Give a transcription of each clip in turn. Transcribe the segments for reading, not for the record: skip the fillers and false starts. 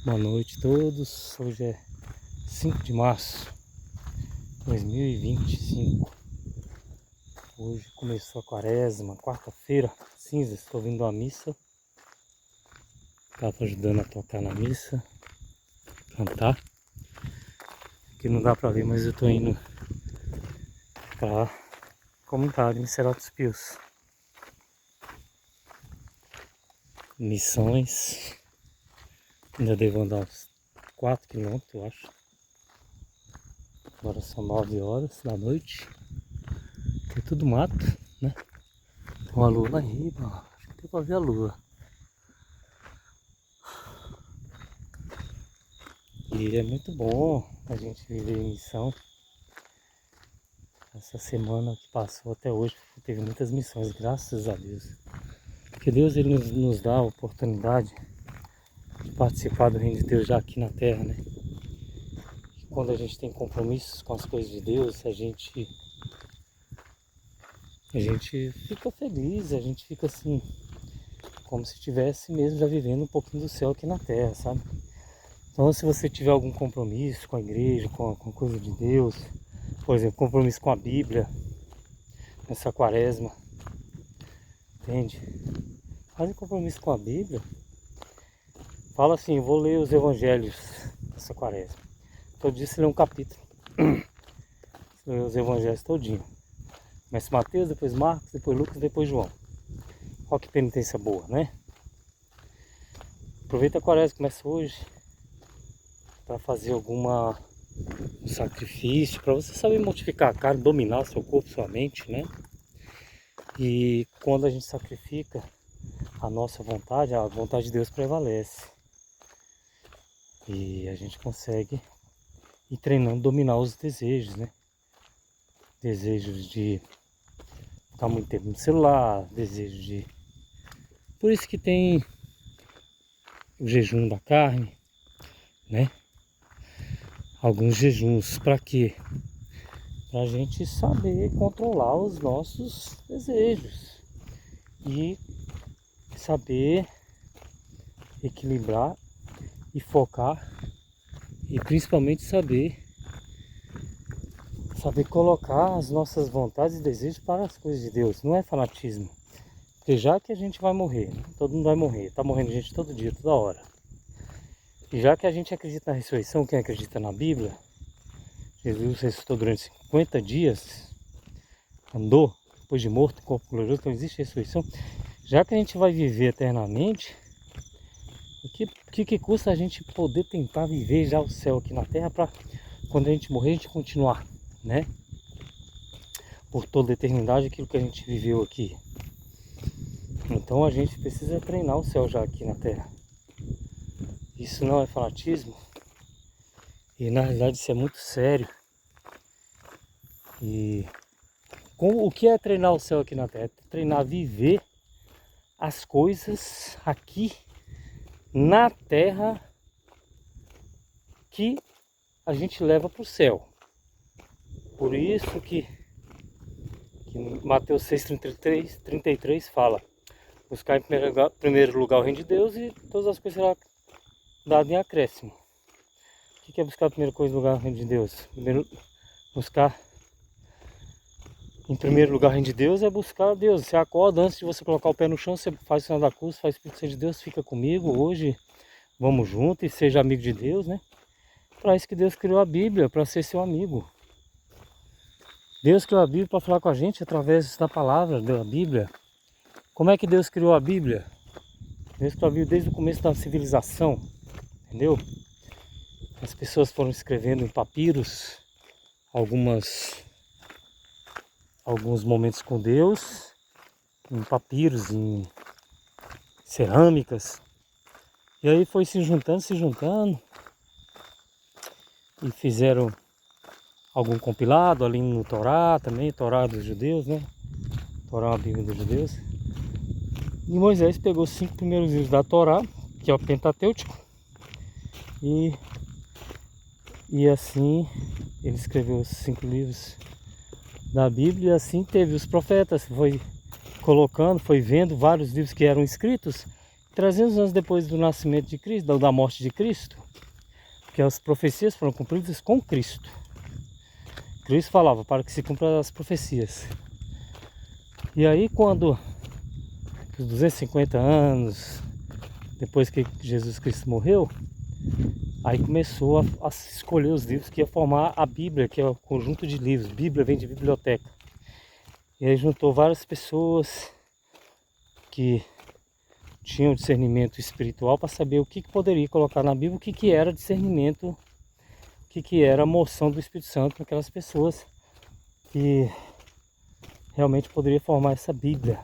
Boa noite a todos. Hoje é 5 de março de 2025. Hoje começou a quaresma, quarta-feira, cinza. Estou vindo à missa. Estava ajudando a tocar na missa, cantar. Aqui não dá para ver, mas eu estou indo para comunitário em Serra dos Pios. Missões. Ainda devo andar uns 4 km, eu acho. Agora são 9 horas da noite. Aqui é tudo mato, né? Tem uma lua lá em riba, acho que deu pra ver a lua. E é muito bom a gente viver em missão. Essa semana que passou até hoje teve muitas missões, graças a Deus. Porque Deus ele nos dá a oportunidade de participar do reino de Deus já aqui na terra, né? E quando a gente tem compromissos com as coisas de Deus, a gente fica feliz, a gente fica assim, como se estivesse mesmo já vivendo um pouquinho do céu aqui na terra, sabe? Então se você tiver algum compromisso com a igreja, com a coisa de Deus, por exemplo, compromisso com a Bíblia, nessa quaresma, entende? Faz um compromisso com a Bíblia. Fala assim, vou ler os evangelhos nessa quaresma. Todo dia você lê um capítulo. Você lê os evangelhos todinho. Começa Mateus, depois Marcos, depois Lucas, depois João. Olha que penitência boa, né? Aproveita a quaresma, começa hoje para fazer um sacrifício, para você saber mortificar a carne, dominar o seu corpo, sua mente, né? E quando a gente sacrifica a nossa vontade, a vontade de Deus prevalece. E a gente consegue ir treinando, dominar os desejos, né? Desejos de ficar muito tempo no celular, desejos de... Por isso que tem o jejum da carne, né? Alguns jejuns, para quê? Para a gente saber controlar os nossos desejos e saber equilibrar e focar e principalmente saber colocar as nossas vontades e desejos para as coisas de Deus. Não é fanatismo, porque já que a gente vai morrer, todo mundo vai morrer, tá morrendo gente todo dia, toda hora. E já que a gente acredita na ressurreição, quem acredita na Bíblia, Jesus ressuscitou durante 50 dias, andou, depois de morto, corpo glorioso, então existe ressurreição. Já que a gente vai viver eternamente, o que custa a gente poder tentar viver já o céu aqui na terra para quando a gente morrer a gente continuar, né? Por toda a eternidade aquilo que a gente viveu aqui. Então a gente precisa treinar o céu já aqui na terra. Isso não é fanatismo. E na realidade isso é muito sério. E o que é treinar o céu aqui na terra? É treinar a viver as coisas aqui na terra que a gente leva para o céu. Por isso que Mateus 6,33 fala: buscar em primeiro lugar o reino de Deus e todas as coisas serão dadas em acréscimo. O que é buscar em primeiro lugar o reino de Deus? Buscar em primeiro lugar o reino de Deus é buscar Deus. Você acorda, antes de você colocar o pé no chão, você faz o sinal da cruz, faz o Espírito Santo de Deus, fica comigo hoje, vamos junto e seja amigo de Deus, né? Para isso que Deus criou a Bíblia, para ser seu amigo. Deus criou a Bíblia para falar com a gente através da palavra da Bíblia. Como é que Deus criou a Bíblia? Deus criou a Bíblia desde o começo da civilização, entendeu? As pessoas foram escrevendo em papiros alguns momentos com Deus, em papiros, em cerâmicas. E aí foi se juntando e fizeram algum compilado ali no Torá também, Torá dos judeus, né? Torá, a Bíblia dos judeus. E Moisés pegou os 5 primeiros livros da Torá, que é o Pentatêutico, e assim ele escreveu os 5 livros da Bíblia, e assim teve os profetas, foi colocando, foi vendo vários livros que eram escritos, 300 anos depois do nascimento de Cristo, da morte de Cristo, que as profecias foram cumpridas com Cristo. Cristo falava para que se cumpram as profecias. E aí quando os 250 anos depois que Jesus Cristo morreu, aí começou a se escolher os livros que ia formar a Bíblia, que é o conjunto de livros. Bíblia vem de biblioteca. E aí juntou várias pessoas que tinham discernimento espiritual para saber o que poderia colocar na Bíblia, o que era discernimento, o que era a moção do Espírito Santo para aquelas pessoas que realmente poderia formar essa Bíblia.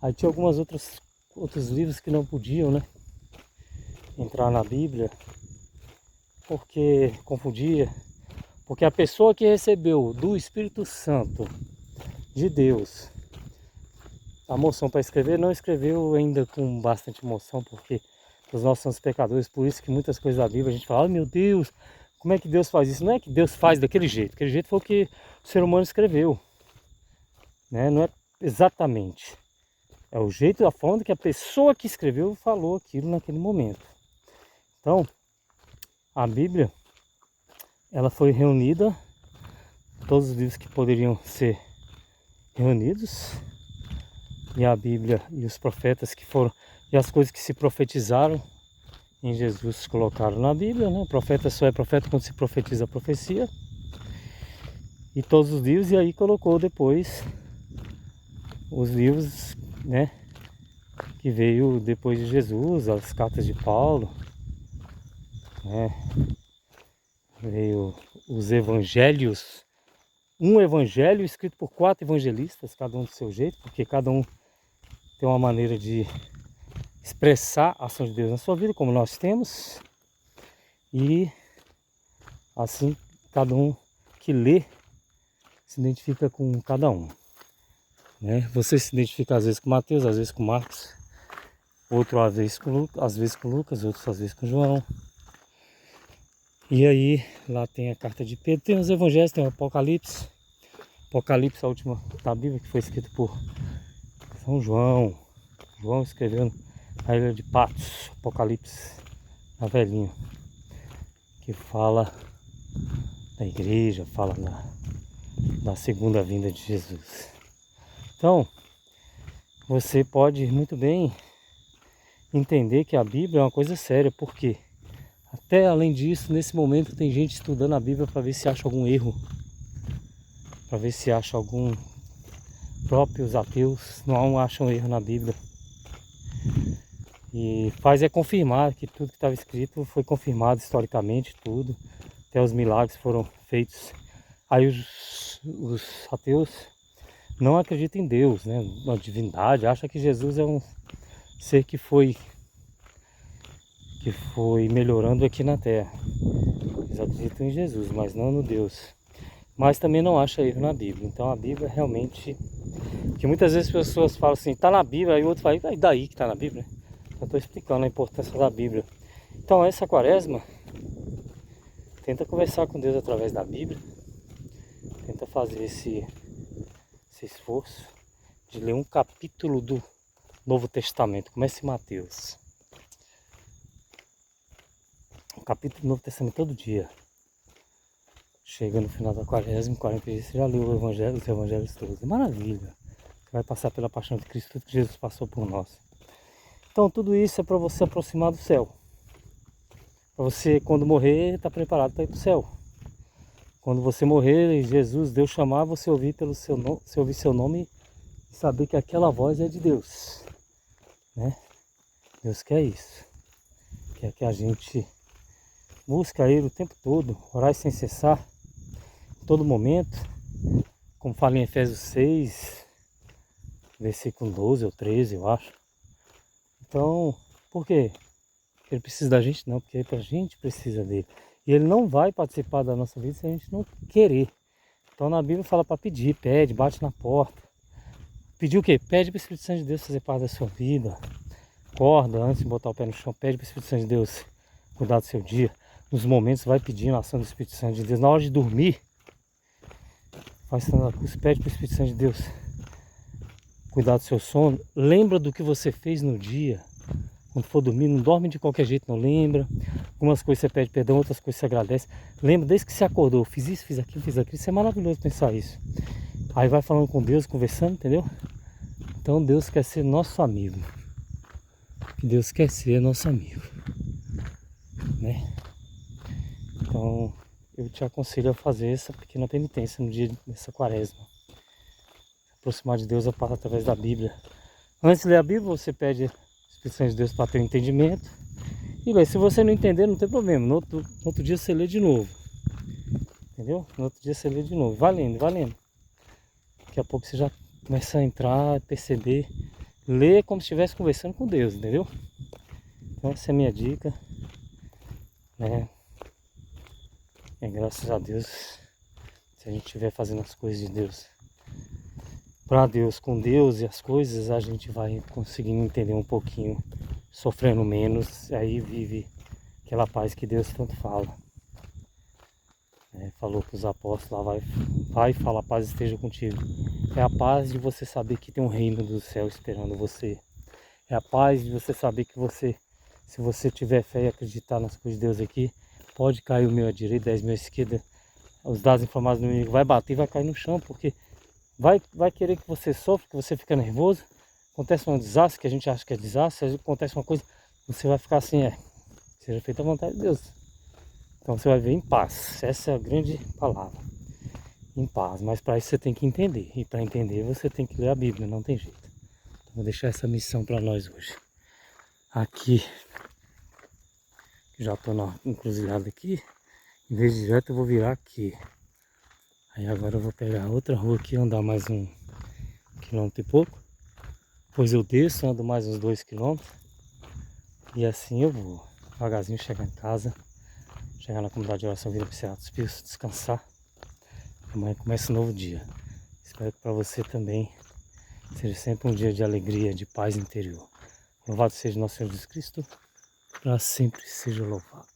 Aí tinha algumas outros livros que não podiam, né, entrar na Bíblia, porque confundia, porque a pessoa que recebeu do Espírito Santo de Deus a moção para escrever, não escreveu ainda com bastante moção, porque os nossos são pecadores. Por isso que muitas coisas da Bíblia a gente fala, oh, meu Deus, como é que Deus faz isso? Não é que Deus faz daquele jeito, aquele jeito foi o que o ser humano escreveu, né? Não é exatamente, é o jeito, a forma que a pessoa que escreveu falou aquilo naquele momento. Então a Bíblia, ela foi reunida, todos os livros que poderiam ser reunidos, e a Bíblia e os profetas que foram, e as coisas que se profetizaram em Jesus colocaram na Bíblia, né? O profeta só é profeta quando se profetiza a profecia. E todos os livros, e aí colocou depois os livros, né, que veio depois de Jesus, as cartas de Paulo, né? Veio os evangelhos, um evangelho escrito por 4 evangelistas, cada um do seu jeito, porque cada um tem uma maneira de expressar a ação de Deus na sua vida, como nós temos, e assim cada um que lê se identifica com cada um, né? Você se identifica às vezes com Mateus, às vezes com Marcos, outro às vezes com Lucas, outro às vezes com João. E aí lá tem a carta de Pedro, tem os evangelhos, tem o Apocalipse, a última da Bíblia, que foi escrito por São João. João escreveu na ilha de Patmos, Apocalipse, a velhinho, que fala da igreja, fala da segunda vinda de Jesus. Então, você pode muito bem entender que a Bíblia é uma coisa séria, porque até além disso, nesse momento tem gente estudando a Bíblia para ver se acha algum erro, para ver se acha algum, próprios ateus não acham erro na Bíblia. E faz é confirmar que tudo que estava escrito foi confirmado historicamente, tudo, até os milagres foram feitos. Aí os ateus não acreditam em Deus, né, na divindade, acham que Jesus é um ser que foi melhorando aqui na Terra. Eles acreditam em Jesus, mas não no Deus. Mas também não acha erro na Bíblia. Então a Bíblia realmente, que muitas vezes as pessoas falam assim, tá na Bíblia, aí o outro fala, e daí que tá na Bíblia? Eu estou explicando a importância da Bíblia. Então essa quaresma, tenta conversar com Deus através da Bíblia, tenta fazer esse esforço de ler um capítulo do Novo Testamento. Comece em Mateus, um capítulo do Novo Testamento todo dia. Chega no final da quaresma, 40 dias, você já leu o Evangelho, os evangelhos todos. Maravilha! Você vai passar pela paixão de Cristo, tudo que Jesus passou por nós. Então tudo isso é para você aproximar do céu. Para você, quando morrer, estar preparado para ir para o céu. Quando você morrer e Jesus, Deus chamar, você ouvir seu nome e saber que aquela voz é de Deus, né? Deus quer isso. Quer que a gente busque Ele o tempo todo, orar sem cessar, em todo momento, como fala em Efésios 6, versículo 12 ou 13, eu acho. Então, por quê? Ele precisa da gente? Não, porque a gente precisa dele. E ele não vai participar da nossa vida se a gente não querer. Então na Bíblia fala para pedir, pede, bate na porta. Pedir o quê? Pede para o Espírito Santo de Deus fazer parte da sua vida. Acorda antes de botar o pé no chão, pede para o Espírito Santo de Deus cuidar do seu dia. Nos momentos vai pedindo a ação do Espírito Santo de Deus. Na hora de dormir, faz pede para o Espírito Santo de Deus cuidar do seu sono. Lembra do que você fez no dia. Quando for dormir, não dorme de qualquer jeito, não lembra. Algumas coisas você pede perdão, outras coisas você agradece. Lembra desde que você acordou, fiz isso, fiz aquilo, fiz aquilo. Isso é maravilhoso pensar isso. Aí vai falando com Deus, conversando, entendeu? Então Deus quer ser nosso amigo. Deus quer ser nosso amigo, né? Então eu te aconselho a fazer essa pequena penitência no dia dessa quaresma. Se aproximar de Deus através da Bíblia. Antes de ler a Bíblia, você pede a Espírito de Deus para ter um entendimento. E bem, se você não entender, não tem problema. No outro dia você lê de novo. Entendeu? No outro dia você lê de novo. Vai lendo, vai lendo. Daqui a pouco você já começa a entrar, perceber. Ler como se estivesse conversando com Deus, entendeu? Então essa é a minha dica, né? Graças a Deus, se a gente estiver fazendo as coisas de Deus, para Deus, com Deus e as coisas, a gente vai conseguindo entender um pouquinho, sofrendo menos, aí vive aquela paz que Deus tanto fala. Falou para os apóstolos lá, vai falar, a paz esteja contigo. É a paz de você saber que tem um reino do céu esperando você. É a paz de você saber que você, se você tiver fé e acreditar nas coisas de Deus aqui, pode cair o meu à direita, 10 mil à esquerda, os dados informados do inimigo vai bater e vai cair no chão, porque vai querer que você sofra, que você fica nervoso. Acontece um desastre que a gente acha que é desastre, acontece uma coisa, você vai ficar assim, seja feita a vontade de Deus. Então você vai ver em paz, essa é a grande palavra, em paz. Mas para isso você tem que entender, e para entender você tem que ler a Bíblia, não tem jeito. Então vou deixar essa missão para nós hoje. Aqui, já estou na encruzilhada aqui, em vez de direto eu vou virar aqui. Aí agora eu vou pegar outra rua aqui, andar mais 1 quilômetro e pouco. Depois eu desço, ando mais uns 2 quilômetros. E assim eu vou, devagarzinho chegar em casa. Chegar na comunidade de oração Vila Pisciata dos Pios, descansar. Amanhã começa um novo dia. Espero que para você também seja sempre um dia de alegria, de paz interior. Louvado seja nosso Senhor Jesus Cristo, para sempre seja louvado.